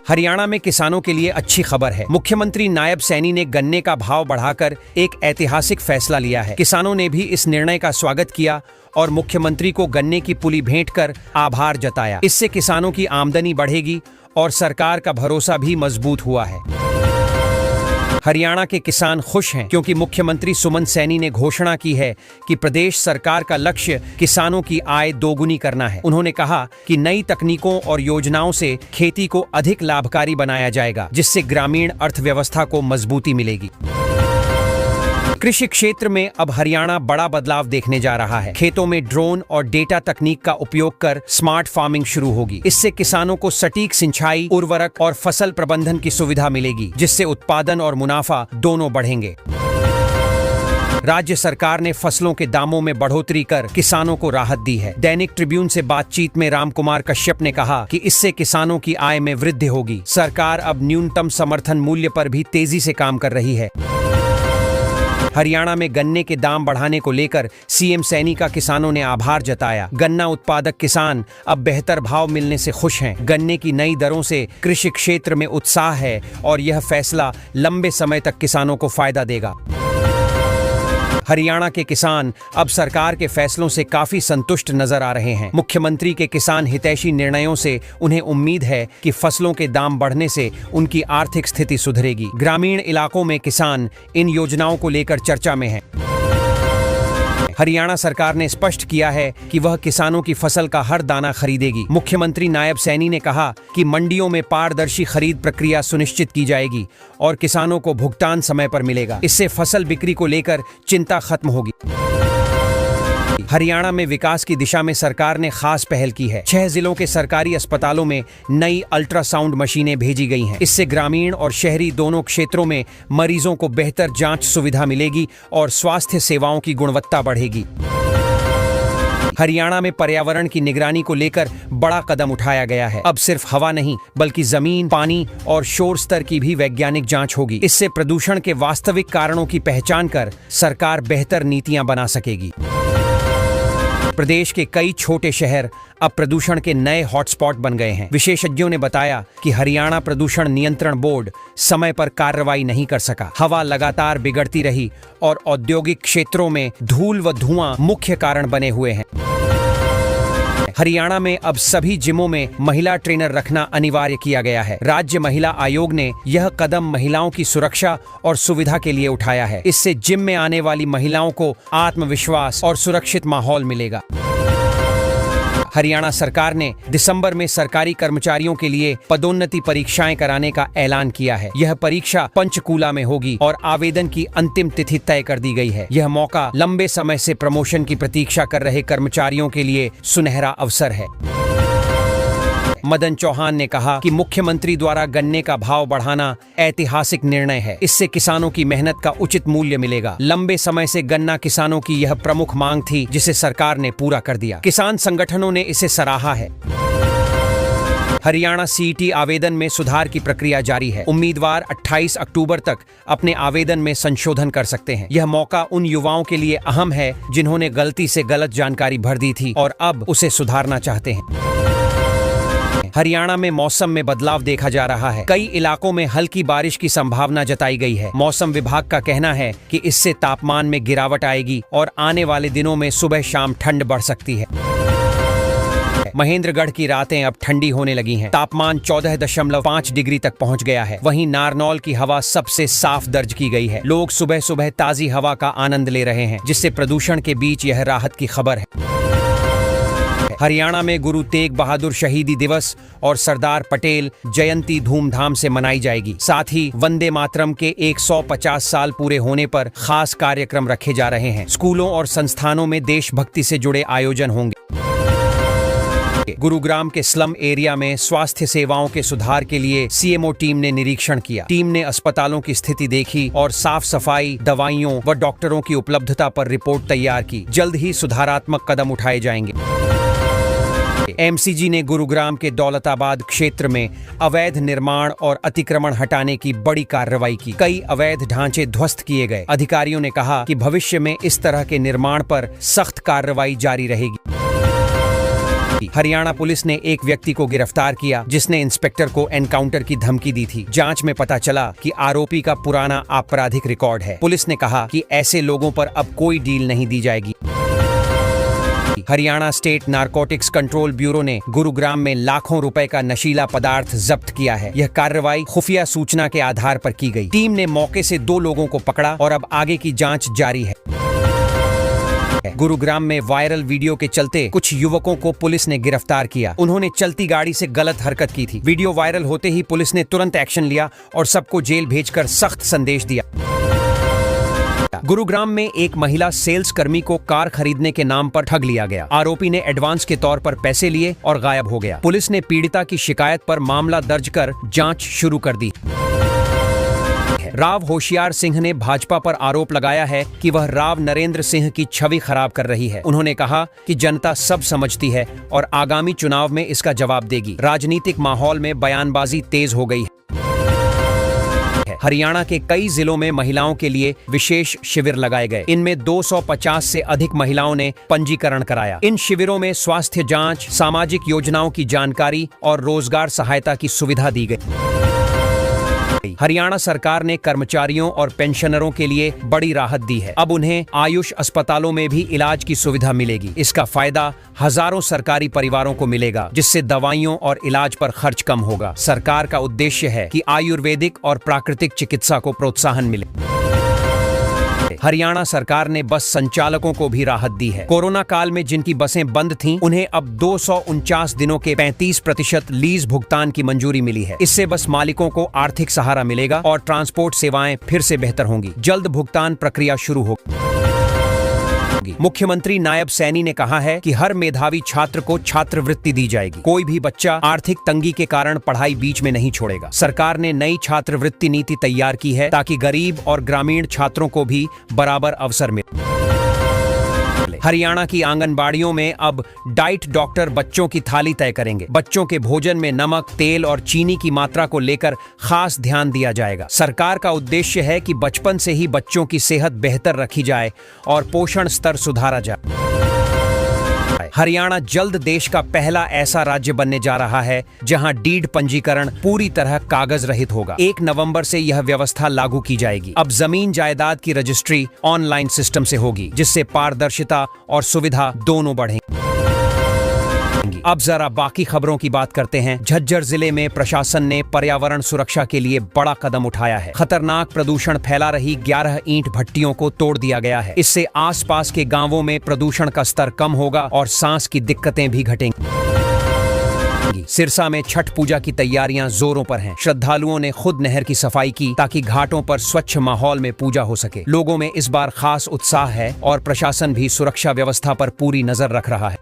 हरियाणा में किसानों के लिए अच्छी खबर है। मुख्यमंत्री नायब सैनी ने गन्ने का भाव बढ़ाकर एक ऐतिहासिक फैसला लिया है। किसानों ने भी इस निर्णय का स्वागत किया और मुख्यमंत्री को गन्ने की पुली भेंट कर आभार जताया। इससे किसानों की आमदनी बढ़ेगी और सरकार का भरोसा भी मजबूत हुआ है। हरियाणा के किसान खुश हैं क्योंकि मुख्यमंत्री सुमंत सैनी ने घोषणा की है कि प्रदेश सरकार का लक्ष्य किसानों की आय दोगुनी करना है। उन्होंने कहा कि नई तकनीकों और योजनाओं से खेती को अधिक लाभकारी बनाया जाएगा, जिससे ग्रामीण अर्थव्यवस्था को मजबूती मिलेगी। कृषि क्षेत्र में अब हरियाणा बड़ा बदलाव देखने जा रहा है। खेतों में ड्रोन और डेटा तकनीक का उपयोग कर स्मार्ट फार्मिंग शुरू होगी। इससे किसानों को सटीक सिंचाई, उर्वरक और फसल प्रबंधन की सुविधा मिलेगी, जिससे उत्पादन और मुनाफा दोनों बढ़ेंगे। राज्य सरकार ने फसलों के दामों में बढ़ोतरी कर किसानों को राहत दी है। दैनिक ट्रिब्यून से बातचीत में रामकुमार कश्यप ने कहा कि इससे किसानों की आय में वृद्धि होगी। सरकार अब न्यूनतम समर्थन मूल्य पर भी तेजी से काम कर रही है। हरियाणा में गन्ने के दाम बढ़ाने को लेकर सीएम सैनी का किसानों ने आभार जताया। गन्ना उत्पादक किसान अब बेहतर भाव मिलने से खुश हैं। गन्ने की नई दरों से कृषि क्षेत्र में उत्साह है और यह फैसला लंबे समय तक किसानों को फायदा देगा। हरियाणा के किसान अब सरकार के फैसलों से काफी संतुष्ट नजर आ रहे हैं। मुख्यमंत्री के किसान हितैषी निर्णयों से उन्हें उम्मीद है कि फसलों के दाम बढ़ने से उनकी आर्थिक स्थिति सुधरेगी। ग्रामीण इलाकों में किसान इन योजनाओं को लेकर चर्चा में हैं। हरियाणा सरकार ने स्पष्ट किया है कि वह किसानों की फसल का हर दाना खरीदेगी। मुख्यमंत्री नायब सैनी ने कहा कि मंडियों में पारदर्शी खरीद प्रक्रिया सुनिश्चित की जाएगी और किसानों को भुगतान समय पर मिलेगा। इससे फसल बिक्री को लेकर चिंता खत्म होगी। हरियाणा में विकास की दिशा में सरकार ने खास पहल की है। 6 जिलों के सरकारी अस्पतालों में नई अल्ट्रासाउंड मशीनें भेजी गई हैं। इससे ग्रामीण और शहरी दोनों क्षेत्रों में मरीजों को बेहतर जांच सुविधा मिलेगी और स्वास्थ्य सेवाओं की गुणवत्ता बढ़ेगी। हरियाणा में पर्यावरण की निगरानी को लेकर बड़ा कदम उठाया गया है। अब सिर्फ हवा नहीं, बल्कि जमीन, पानी और शोर स्तर की भी वैज्ञानिक जांच होगी। इससे प्रदूषण के वास्तविक कारणों की पहचान कर सरकार बेहतर नीतियां बना सकेगी। प्रदेश के कई छोटे शहर अब प्रदूषण के नए हॉटस्पॉट बन गए हैं। विशेषज्ञों ने बताया कि हरियाणा प्रदूषण नियंत्रण बोर्ड समय पर कार्रवाई नहीं कर सका। हवा लगातार बिगड़ती रही और औद्योगिक क्षेत्रों में धूल व धुआं मुख्य कारण बने हुए हैं। हरियाणा में अब सभी जिमों में महिला ट्रेनर रखना अनिवार्य किया गया है। राज्य महिला आयोग ने यह कदम महिलाओं की सुरक्षा और सुविधा के लिए उठाया है। इससे जिम में आने वाली महिलाओं को आत्मविश्वास और सुरक्षित माहौल मिलेगा। हरियाणा सरकार ने दिसंबर में सरकारी कर्मचारियों के लिए पदोन्नति परीक्षाएं कराने का ऐलान किया है। यह परीक्षा पंचकूला में होगी और आवेदन की अंतिम तिथि तय कर दी गई है। यह मौका लंबे समय से प्रमोशन की प्रतीक्षा कर रहे कर्मचारियों के लिए सुनहरा अवसर है। मदन चौहान ने कहा कि मुख्यमंत्री द्वारा गन्ने का भाव बढ़ाना ऐतिहासिक निर्णय है। इससे किसानों की मेहनत का उचित मूल्य मिलेगा। लंबे समय से गन्ना किसानों की यह प्रमुख मांग थी, जिसे सरकार ने पूरा कर दिया। किसान संगठनों ने इसे सराहा है। हरियाणा सीईटी आवेदन में सुधार की प्रक्रिया जारी है। उम्मीदवार 28 अक्टूबर तक अपने आवेदन में संशोधन कर सकते हैं। यह मौका उन युवाओं के लिए अहम है जिन्होंने गलती से गलत जानकारी भर दी थी और अब उसे सुधारना चाहते हैं। हरियाणा में मौसम में बदलाव देखा जा रहा है। कई इलाकों में हल्की बारिश की संभावना जताई गई है। मौसम विभाग का कहना है कि इससे तापमान में गिरावट आएगी और आने वाले दिनों में सुबह शाम ठंड बढ़ सकती है। महेंद्रगढ़ की रातें अब ठंडी होने लगी हैं। तापमान 14.5 डिग्री तक पहुंच गया है। वहीं नारनौल की हवा सबसे साफ दर्ज की गई है। लोग सुबह सुबह ताजी हवा का आनंद ले रहे हैं, जिससे प्रदूषण के बीच यह राहत की खबर है। हरियाणा में गुरु तेग बहादुर शहीदी दिवस और सरदार पटेल जयंती धूमधाम से मनाई जाएगी। साथ ही वंदे मातरम के 150 साल पूरे होने पर खास कार्यक्रम रखे जा रहे हैं। स्कूलों और संस्थानों में देशभक्ति से जुड़े आयोजन होंगे। गुरुग्राम के स्लम एरिया में स्वास्थ्य सेवाओं के सुधार के लिए सीएमओ टीम ने निरीक्षण किया। टीम ने अस्पतालों की स्थिति देखी और साफ सफाई, दवाइयों व डॉक्टरों की उपलब्धता पर रिपोर्ट तैयार की। जल्द ही सुधारात्मक कदम उठाए जाएंगे। एमसीजी ने गुरुग्राम के दौलताबाद क्षेत्र में अवैध निर्माण और अतिक्रमण हटाने की बड़ी कार्रवाई की। कई अवैध ढांचे ध्वस्त किए गए। अधिकारियों ने कहा कि भविष्य में इस तरह के निर्माण पर सख्त कार्रवाई जारी रहेगी। हरियाणा पुलिस ने एक व्यक्ति को गिरफ्तार किया जिसने इंस्पेक्टर को एनकाउंटर की धमकी दी थी। जांच में पता चला कि आरोपी का पुराना आपराधिक रिकॉर्ड है। पुलिस ने कहा कि ऐसे लोगों पर अब कोई डील नहीं दी जाएगी। Haryana state narcotics control bureau ने गुरुग्राम में लाखों रुपए का नशीला पदार्थ जब्त किया है। यह कार्रवाई खुफिया सूचना के आधार पर की गई। टीम ने मौके से 2 लोगों को पकड़ा और अब आगे की जांच जारी है। गुरुग्राम में वायरल वीडियो के चलते कुछ युवकों को पुलिस ने गिरफ्तार किया। उन्होंने चलती गाड़ी से गलत हरकत की थी। वीडियो वायरल होते ही पुलिस ने तुरंत एक्शन लिया और सबको जेल भेजकर सख्त संदेश दिया। गुरुग्राम में एक महिला सेल्स कर्मी को कार खरीदने के नाम पर ठग लिया गया। आरोपी ने एडवांस के तौर पर पैसे लिए और गायब हो गया। पुलिस ने पीड़िता की शिकायत पर मामला दर्ज कर जांच शुरू कर दी। राव होशियार सिंह ने भाजपा पर आरोप लगाया है कि वह राव नरेंद्र सिंह की छवि खराब कर रही है। उन्होंने कहा कि जनता सब समझती है और आगामी चुनाव में इसका जवाब देगी। राजनीतिक माहौल में बयानबाजी तेज हो गई है। हरियाणा के कई जिलों में महिलाओं के लिए विशेष शिविर लगाए गए। इनमें 250 से अधिक महिलाओं ने पंजीकरण कराया। इन शिविरों में स्वास्थ्य जांच, सामाजिक योजनाओं की जानकारी और रोजगार सहायता की सुविधा दी गई। हरियाणा सरकार ने कर्मचारियों और पेंशनरों के लिए बड़ी राहत दी है। अब उन्हें आयुष अस्पतालों में भी इलाज की सुविधा मिलेगी। इसका फायदा हजारों सरकारी परिवारों को मिलेगा, जिससे दवाइयों और इलाज पर खर्च कम होगा। सरकार का उद्देश्य है कि आयुर्वेदिक और प्राकृतिक चिकित्सा को प्रोत्साहन मिले। हरियाणा सरकार ने बस संचालकों को भी राहत दी है। कोरोना काल में जिनकी बसें बंद थीं, उन्हें अब 249 दिनों के 35% लीज भुगतान की मंजूरी मिली है। इससे बस मालिकों को आर्थिक सहारा मिलेगा और ट्रांसपोर्ट सेवाएं फिर से बेहतर होंगी। जल्द भुगतान प्रक्रिया शुरू होगी। मुख्यमंत्री नायब सैनी ने कहा है कि हर मेधावी छात्र को छात्रवृत्ति दी जाएगी। कोई भी बच्चा आर्थिक तंगी के कारण पढ़ाई बीच में नहीं छोड़ेगा। सरकार ने नई छात्रवृत्ति नीति तैयार की है ताकि गरीब और ग्रामीण छात्रों को भी बराबर अवसर मिले। हरियाणा की आंगनबाड़ियों में अब डाइट डॉक्टर बच्चों की थाली तय करेंगे। बच्चों के भोजन में नमक, तेल और चीनी की मात्रा को लेकर खास ध्यान दिया जाएगा। सरकार का उद्देश्य है कि बचपन से ही बच्चों की सेहत बेहतर रखी जाए और पोषण स्तर सुधारा जाए। हरियाणा जल्द देश का पहला ऐसा राज्य बनने जा रहा है जहां डीड पंजीकरण पूरी तरह कागज रहित होगा। 1 नवंबर से यह व्यवस्था लागू की जाएगी। अब जमीन जायदाद की रजिस्ट्री ऑनलाइन सिस्टम से होगी, जिससे पारदर्शिता और सुविधा दोनों बढ़ेंगी। अब जरा बाकी खबरों की बात करते हैं। झज्जर जिले में प्रशासन ने पर्यावरण सुरक्षा के लिए बड़ा कदम उठाया है। खतरनाक प्रदूषण फैला रही 11 ईंट भट्टियों को तोड़ दिया गया है। इससे आसपास के गांवों में प्रदूषण का स्तर कम होगा और सांस की दिक्कतें भी घटेंगी। सिरसा में छठ पूजा की तैयारियां जोरों पर हैं। श्रद्धालुओं ने खुद नहर की सफाई की ताकि घाटों पर स्वच्छ माहौल में पूजा हो सके। लोगों में इस बार खास उत्साह है और प्रशासन भी सुरक्षा व्यवस्था पर पूरी नजर रख रहा है।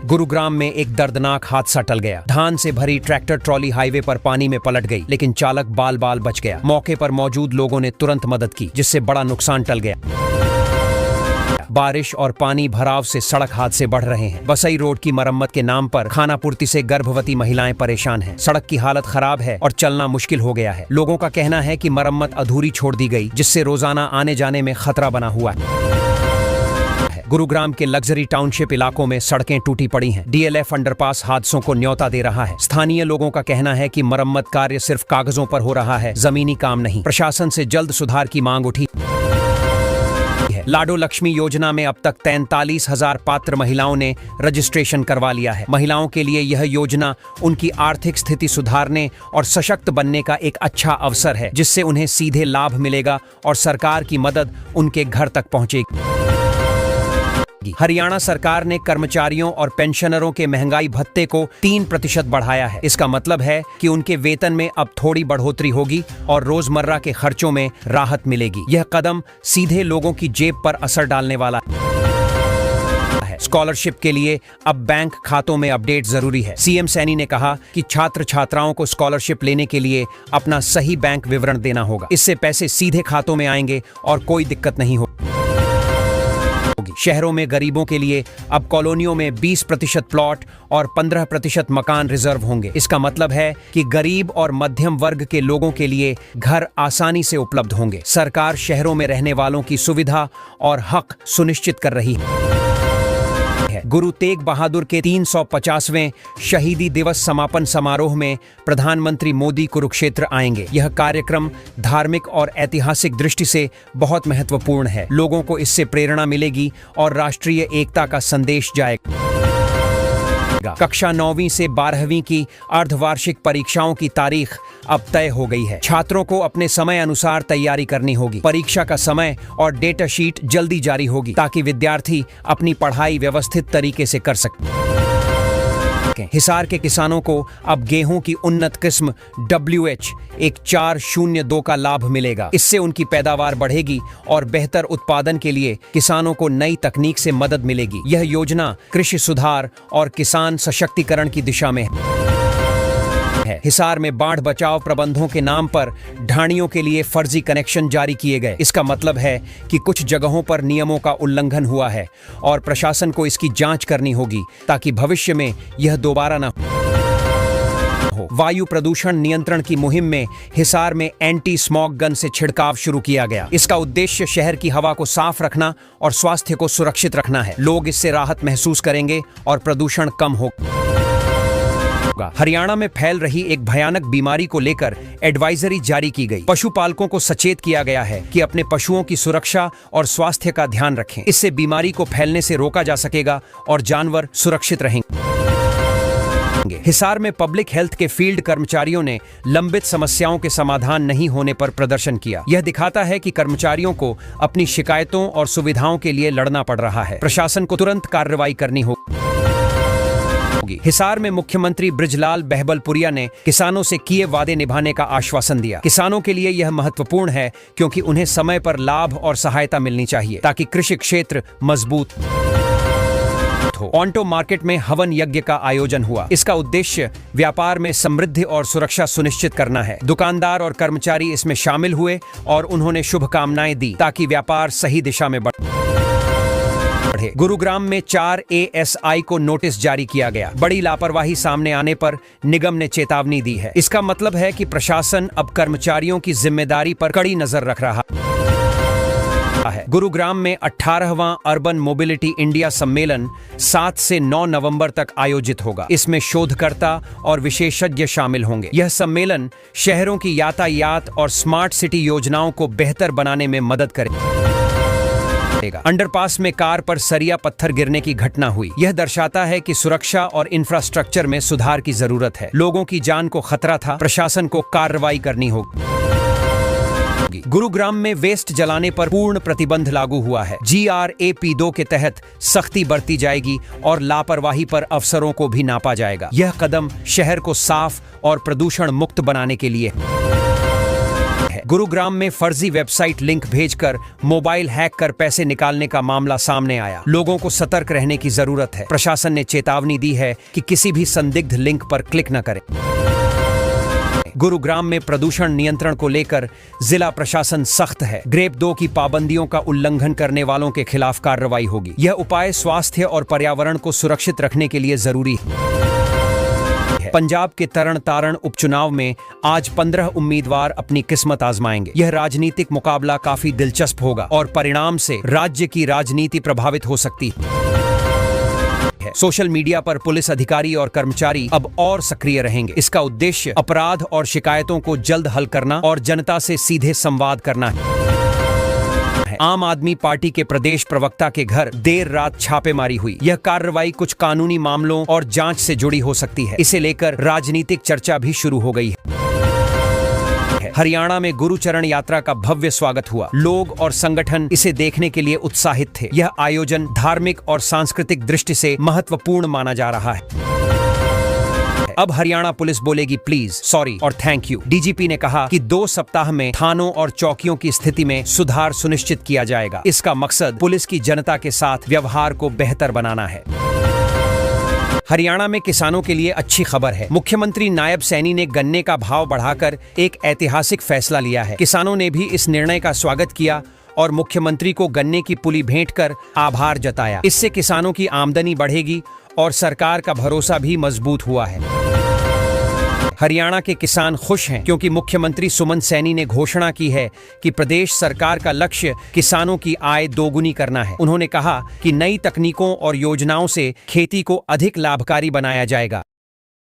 गुरुग्राम में एक दर्दनाक हादसा टल गया। धान से भरी ट्रैक्टर ट्रॉली हाईवे पर पानी में पलट गई, लेकिन चालक बाल बाल बच गया। मौके पर मौजूद लोगों ने तुरंत मदद की, जिससे बड़ा नुकसान टल गया। बारिश और पानी भराव से सड़क हादसे बढ़ रहे हैं। बसई रोड की मरम्मत के नाम पर खानापूर्ति से गर्भवती महिलाएं परेशान हैं। सड़क की हालत खराब है और चलना मुश्किल हो गया है। लोगों का कहना है कि मरम्मत अधूरी छोड़ दी गई, जिससे रोजाना आने जाने में खतरा बना हुआ है। गुरुग्राम के लग्जरी टाउनशिप इलाकों में सड़कें टूटी पड़ी हैं। डीएलएफ अंडरपास हादसों को न्योता दे रहा है। स्थानीय लोगों का कहना है कि मरम्मत कार्य सिर्फ कागजों पर हो रहा है, जमीनी काम नहीं। प्रशासन से जल्द सुधार की मांग उठी है। लाडो लक्ष्मी योजना में अब तक 43,000 पात्र महिलाओं ने रजिस्ट्रेशन करवा लिया है। महिलाओं के लिए यह योजना उनकी आर्थिक स्थिति सुधारने और सशक्त बनने का एक अच्छा अवसर है, जिससे उन्हें सीधे लाभ मिलेगा और सरकार की मदद उनके घर तक पहुंचेगी। हरियाणा सरकार ने कर्मचारियों और पेंशनरों के महंगाई भत्ते को 3% बढ़ाया है। इसका मतलब है कि उनके वेतन में अब थोड़ी बढ़ोतरी होगी और रोजमर्रा के खर्चों में राहत मिलेगी। यह कदम सीधे लोगों की जेब पर असर डालने वाला है। स्कॉलरशिप के लिए अब बैंक खातों में अपडेट जरूरी है। सीएम सैनी ने कहा कि छात्र छात्राओं को स्कॉलरशिप लेने के लिए अपना सही बैंक विवरण देना होगा। इससे पैसे सीधे खातों में आएंगे और कोई दिक्कत नहीं होगी। शहरों में गरीबों के लिए अब कॉलोनियों में 20% प्लॉट और 15% मकान रिजर्व होंगे। इसका मतलब है कि गरीब और मध्यम वर्ग के लोगों के लिए घर आसानी से उपलब्ध होंगे। सरकार शहरों में रहने वालों की सुविधा और हक सुनिश्चित कर रही है। गुरु तेग बहादुर के 350वें शहीदी दिवस समापन समारोह में प्रधानमंत्री मोदी कुरुक्षेत्र आएंगे। यह कार्यक्रम धार्मिक और ऐतिहासिक दृष्टि से बहुत महत्वपूर्ण है। लोगों को इससे प्रेरणा मिलेगी और राष्ट्रीय एकता का संदेश जाएगा। कक्षा 9वीं से 12वीं की अर्धवार्षिक परीक्षाओं की तारीख अब तय हो गई है। छात्रों को अपने समय अनुसार तैयारी करनी होगी। परीक्षा का समय और डेटा शीट जल्दी जारी होगी ताकि विद्यार्थी अपनी पढ़ाई व्यवस्थित तरीके से कर सकें। हिसार के किसानों को अब गेहूं की उन्नत किस्म WH1402 का लाभ मिलेगा। इससे उनकी पैदावार बढ़ेगी और बेहतर उत्पादन के लिए किसानों को नई तकनीक से मदद मिलेगी। यह योजना कृषि सुधार और किसान सशक्तिकरण की दिशा में है। हिसार में बाढ़ बचाव प्रबंधों के नाम पर ढाणियों के लिए फर्जी कनेक्शन जारी किए गए। इसका मतलब है कि कुछ जगहों पर नियमों का उल्लंघन हुआ है और प्रशासन को इसकी जांच करनी होगी ताकि भविष्य में यह दोबारा न हो। वायु प्रदूषण नियंत्रण की मुहिम में हिसार में एंटी स्मॉग गन से छिड़काव शुरू किया गया। इसका उद्देश्य शहर की हवा को साफ रखना और स्वास्थ्य को सुरक्षित रखना है। लोग इससे राहत महसूस करेंगे और प्रदूषण कम होगा। हरियाणा में फैल रही एक भयानक बीमारी को लेकर एडवाइजरी जारी की गई। पशुपालकों को सचेत किया गया है कि अपने पशुओं की सुरक्षा और स्वास्थ्य का ध्यान रखें। इससे बीमारी को फैलने से रोका जा सकेगा और जानवर सुरक्षित रहेंगे। हिसार में पब्लिक हेल्थ के फील्ड कर्मचारियों ने लंबित समस्याओं के समाधान नहीं होने पर प्रदर्शन किया। यह दिखाता है कि कर्मचारियों को अपनी शिकायतों और सुविधाओं के लिए लड़ना पड़ रहा है। प्रशासन को तुरंत कार्रवाई करनी होगी। हिसार में मुख्यमंत्री बृजलाल बहबलपुरिया ने किसानों से किए वादे निभाने का आश्वासन दिया। किसानों के लिए यह महत्वपूर्ण है क्योंकि उन्हें समय पर लाभ और सहायता मिलनी चाहिए ताकि कृषि क्षेत्र मजबूत हो। ऑन्टो मार्केट में हवन यज्ञ का आयोजन हुआ। इसका उद्देश्य व्यापार में समृद्धि और सुरक्षा सुनिश्चित करना है। दुकानदार और कर्मचारी इसमें शामिल हुए और उन्होंने शुभकामनाएं दी ताकि व्यापार सही दिशा में बढ़े। गुरुग्राम में 4 ASI को नोटिस जारी किया गया। बड़ी लापरवाही सामने आने पर निगम ने चेतावनी दी है। इसका मतलब है कि प्रशासन अब कर्मचारियों की जिम्मेदारी पर कड़ी नजर रख रहा है। गुरुग्राम में 18वां अर्बन मोबिलिटी इंडिया सम्मेलन 7 से 9 नवंबर तक आयोजित होगा। इसमें शोधकर्ता और विशेषज्ञ शामिल होंगे। यह सम्मेलन शहरों की यातायात और स्मार्ट सिटी योजनाओं को बेहतर बनाने में मदद करेगा। अंडरपास में कार पर सरिया पत्थर गिरने की घटना हुई। यह दर्शाता है कि सुरक्षा और इंफ्रास्ट्रक्चर में सुधार की जरूरत है। लोगों की जान को खतरा था। प्रशासन को कार्रवाई करनी होगी। गुरुग्राम में वेस्ट जलाने पर पूर्ण प्रतिबंध लागू हुआ है। GRAP2 के तहत सख्ती बरती जाएगी और लापरवाही पर अफसरों को भी नापा जाएगा। यह कदम शहर को साफ और प्रदूषण मुक्त बनाने के लिए गुरुग्राम में फर्जी वेबसाइट लिंक भेजकर मोबाइल हैक कर पैसे निकालने का मामला सामने आया। लोगों को सतर्क रहने की जरूरत है। प्रशासन ने चेतावनी दी है कि किसी भी संदिग्ध लिंक पर क्लिक न करें। गुरुग्राम में प्रदूषण नियंत्रण को लेकर जिला प्रशासन सख्त है। ग्रेप 2 की पाबंदियों का उल्लंघन करने वालों के खिलाफ कार्रवाई होगी। यह उपाय स्वास्थ्य और पर्यावरण को सुरक्षित रखने के लिए जरूरी है। पंजाब के तरन तारण उपचुनाव में आज 15 उम्मीदवार अपनी किस्मत आजमाएंगे। यह राजनीतिक मुकाबला काफी दिलचस्प होगा और परिणाम से राज्य की राजनीति प्रभावित हो सकती है। सोशल मीडिया पर पुलिस अधिकारी और कर्मचारी अब और सक्रिय रहेंगे। इसका उद्देश्य अपराध और शिकायतों को जल्द हल करना और जनता से सीधे संवाद करना है। आम आदमी पार्टी के प्रदेश प्रवक्ता के घर देर रात छापेमारी हुई। यह कार्रवाई कुछ कानूनी मामलों और जांच से जुड़ी हो सकती है। इसे लेकर राजनीतिक चर्चा भी शुरू हो गई है। हरियाणा में गुरुचरण यात्रा का भव्य स्वागत हुआ। लोग और संगठन इसे देखने के लिए उत्साहित थे। यह आयोजन धार्मिक और सांस्कृतिक दृष्टि से महत्वपूर्ण माना जा रहा है। अब हरियाणा पुलिस बोलेगी प्लीज, सॉरी और थैंक यू। डीजीपी ने कहा कि 2 सप्ताह में थानों और चौकियों की स्थिति में सुधार सुनिश्चित किया जाएगा। इसका मकसद पुलिस की जनता के साथ व्यवहार को बेहतर बनाना है। हरियाणा में किसानों के लिए अच्छी खबर है। मुख्यमंत्री नायब सैनी ने गन्ने का भाव बढ़ाकर एक ऐतिहासिक फैसला लिया है। किसानों ने भी इस निर्णय का स्वागत किया और मुख्यमंत्री को गन्ने की पुली भेंट कर आभार जताया। इससे किसानों की आमदनी बढ़ेगी और सरकार का भरोसा भी मजबूत हुआ है। हरियाणा के किसान खुश हैं क्योंकि मुख्यमंत्री सुमन सैनी ने घोषणा की है कि प्रदेश सरकार का लक्ष्य किसानों की आय दोगुनी करना है। उन्होंने कहा कि नई तकनीकों और योजनाओं से खेती को अधिक लाभकारी बनाया जाएगा।